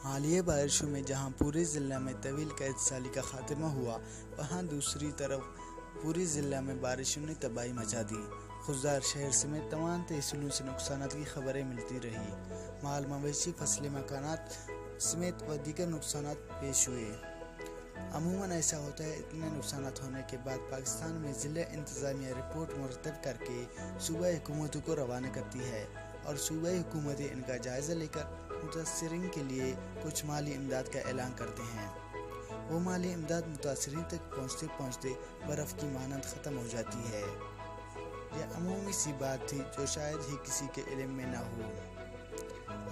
حالیہ بارشوں میں جہاں پورے ضلع میں طویل قحط سالی کا خاتمہ ہوا، وہاں دوسری طرف پورے ضلع میں بارشوں نے تباہی مچا دی۔ خضدار شہر سمیت تمام تحصیلوں سے نقصانات کی خبریں ملتی رہی۔ مال مویشی، فصلی مکانات سمیت و دیگر نقصانات پیش ہوئے۔ عموماً ایسا ہوتا ہے، اتنے نقصانات ہونے کے بعد پاکستان میں ضلع انتظامیہ رپورٹ مرتب کر کے صوبائی حکومتوں کو روانہ کرتی ہے اور صوبائی حکومتیں ان کا جائزہ لے کر متاثرین کے لیے کچھ مالی امداد کا اعلان کرتے ہیں۔ وہ مالی امداد متاثرین تک پہنچتے پہنچتے برف کی مانند ختم ہو جاتی ہے۔ یہ عمومی سی بات تھی جو شاید ہی کسی کے علم میں نہ ہو۔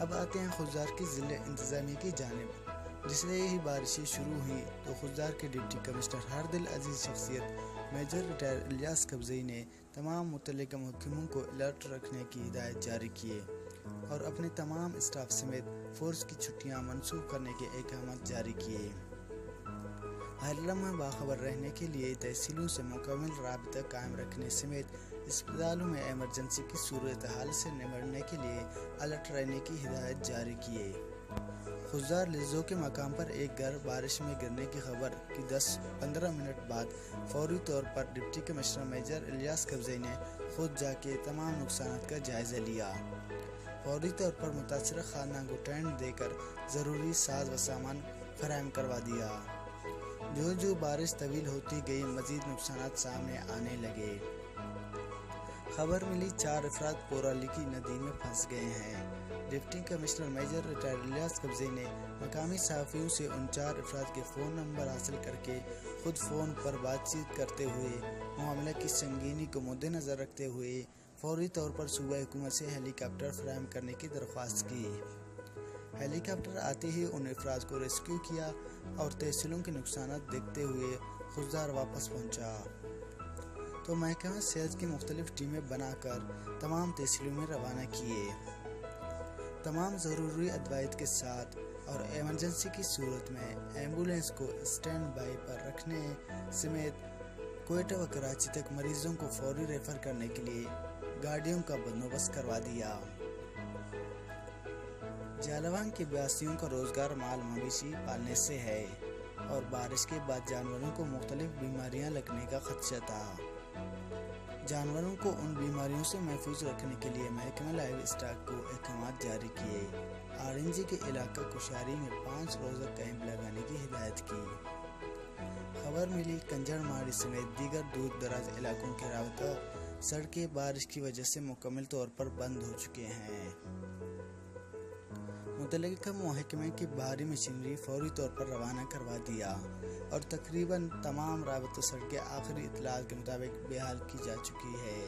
اب آتے ہیں خضدار کی ضلع انتظامیہ کی جانب۔ جسے ہی بارشیں شروع ہوئی تو خضدار کے ڈپٹی کمشنر ہر دل عزیز شخصیت میجر ریٹائر الیاس قبزئی نے تمام متعلقہ محکموں کو الرٹ رکھنے کی ہدایت جاری کیے اور اپنے تمام اسٹاف سمیت فورس کی چھٹیاں منسوخ کرنے کے احکامات جاری کیے۔ ہر لمحہ باخبر رہنے کے لیے تحصیلوں سے مکمل رابطہ قائم رکھنے سمیت اسپتالوں میں ایمرجنسی کی صورتحال سے نمٹنے کے لیے الرٹ رہنے کی ہدایت جاری کیے۔ خضدار لزو کے مقام پر ایک گھر بارش میں گرنے کی خبر کی 10-15 منٹ بعد فوری طور پر deputy commissioner major Ilyas Qabzai نے خود جا کے تمام نقصانات کا جائزہ لیا۔ فوری طور پر متاثرہ خاندان کو ٹینٹ دے کر ضروری ساز و سامان فراہم کروا دیا۔ جو بارش طویل ہوتی گئی مزید نقصانات سامنے آنے لگے۔ خبر ملی 4 افراد پورہ کی ندی میں پھنس گئے ہیں۔ Deputy commissioner major retired Ilyas Qabzai نے مقامی صحافیوں سے ان 4 افراد کے فون نمبر حاصل کر کے خود فون پر بات چیت کرتے ہوئے معاملہ کی سنگینی کو مد نظر رکھتے ہوئے فوری طور پر صوبائی حکومت سے ہیلی کاپٹر فراہم کرنے کی درخواست کی۔ ہیلی کاپٹر آتے ہی ان افراد کو ریسکیو کیا اور تحصیلوں کے نقصانات دیکھتے ہوئے خضدار واپس پہنچا تو محکمہ صحت کی مختلف ٹیمیں بنا کر تمام تحصیلوں میں روانہ کیے۔ تمام ضروری ادویات کے ساتھ اور ایمرجنسی کی صورت میں ایمبولینس کو اسٹینڈ بائی پر رکھنے سمیت کوئٹہ و کراچی تک مریضوں کو فوری ریفر کرنے کے لیے گاڑیوں کا بندوبست کروا دیا۔ جالوان کے بیاسیوں کا روزگار مال مویشی پالنے سے ہے اور بارش کے بعد جانوروں کو مختلف بیماریاں لگنے کا خدشہ تھا۔ جانوروں کو ان بیماریوں سے محفوظ رکھنے کے لیے محکمہ لائیو اسٹاک کو احکامات جاری کیے۔ آرنجی کے علاقہ کشاری میں 5 روزہ کیمپ لگانے کی ہدایت کی۔ خبر ملی کنجر ماڑی سمیت دیگر دور دراز علاقوں کے رابطہ سڑکیں بارش کی وجہ سے مکمل طور پر بند ہو چکے ہیں۔ متعلقہ محکمے کی بھاری مشینری فوری طور پر روانہ کروا دیا اور تقریباً تمام رابطہ سڑکیں آخری اطلاعات کے مطابق بحال کی جا چکی ہے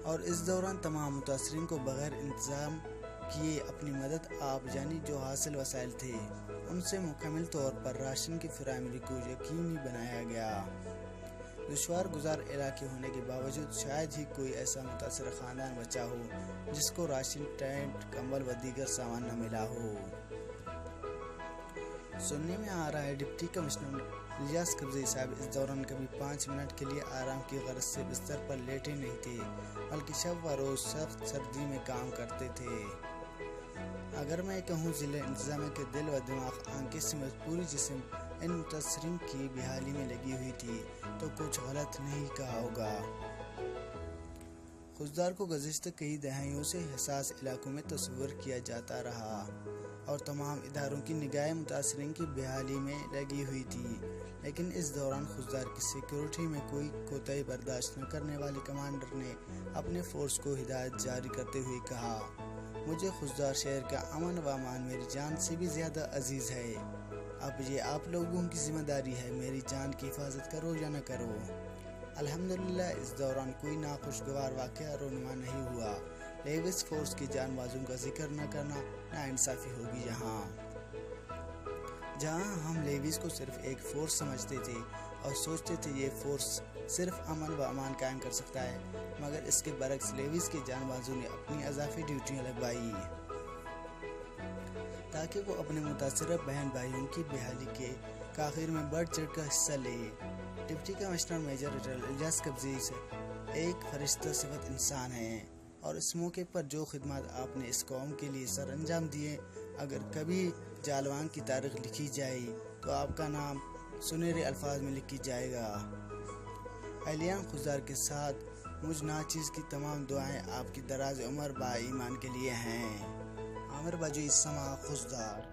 اور اس دوران تمام متاثرین کو بغیر انتظام کیے اپنی مدد آپ جانی جو حاصل وسائل تھے ان سے مکمل طور پر راشن کی فراہمی کو یقینی بنایا گیا۔ دشوار گزار علاقے ہونے کے باوجود شاید ہی کوئی ایسا متاثرہ خاندان بچا ہو جس کو راشن، ٹینٹ، کمبل و دیگر سامان نہ ملا ہو۔ سننے میں آ رہا ہے ڈپٹی کمشنر الیاس قبزئی صاحب اس دوران کبھی 5 منٹ کے لیے آرام کی غرض سے بستر پر لیٹے نہیں تھے بلکہ شب و روز سخت سردی میں کام کرتے تھے۔ اگر میں کہوں ضلع انتظامیہ کے دل و دماغ، آنکھیں سمیت پوری جسم ان متاثرین کی بحالی میں لگی ہوئی تھی تو کچھ غلط نہیں کہا ہوگا۔ خضدار کو گزشتہ کئی دہائیوں سے حساس علاقوں میں تصور کیا جاتا رہا اور تمام اداروں کی نگاہیں متاثرین کی بحالی میں لگی ہوئی تھی، لیکن اس دوران خضدار کی سیکیورٹی میں کوئی کوتاہی برداشت نہ کرنے والے کمانڈر نے اپنے فورس کو ہدایت جاری کرتے ہوئے کہا، مجھے خضدار شہر کا امن و امان میری جان سے بھی زیادہ عزیز ہے۔ اب یہ آپ لوگوں کی ذمہ داری ہے، میری جان کی حفاظت کرو یا نہ کرو۔ الحمدللہ اس دوران کوئی ناخوشگوار واقعہ رونما نہیں ہوا۔ لیویس فورس کی جان بازوں کا ذکر نہ کرنا ناانصافی ہوگی۔ جہاں ہم لیویس کو صرف ایک فورس سمجھتے تھے اور سوچتے تھے یہ فورس صرف امن و امان قائم کر سکتا ہے، مگر اس کے برعکس لیویس کے جان بازوں نے اپنی اضافی ڈیوٹیاں لگوائی تاکہ وہ اپنے متاثرہ بہن بھائیوں کی بحالی کے کاخیر میں بڑھ چڑھ کر حصہ لے۔ Deputy commissioner major retired Ilyas Qabzai ایک فرشتہ صفت انسان ہیں اور اس موقع پر جو خدمات آپ نے اس قوم کے لیے سر انجام دیے اگر کبھی جالوان کی تاریخ لکھی جائے تو آپ کا نام سنہرے الفاظ میں لکھی جائے گا۔ اہلیان خضدار کے ساتھ مجھ ناچیز کی تمام دعائیں آپ کی دراز عمر با ایمان کے لیے ہیں۔ عامر باجوئی سما خضدار۔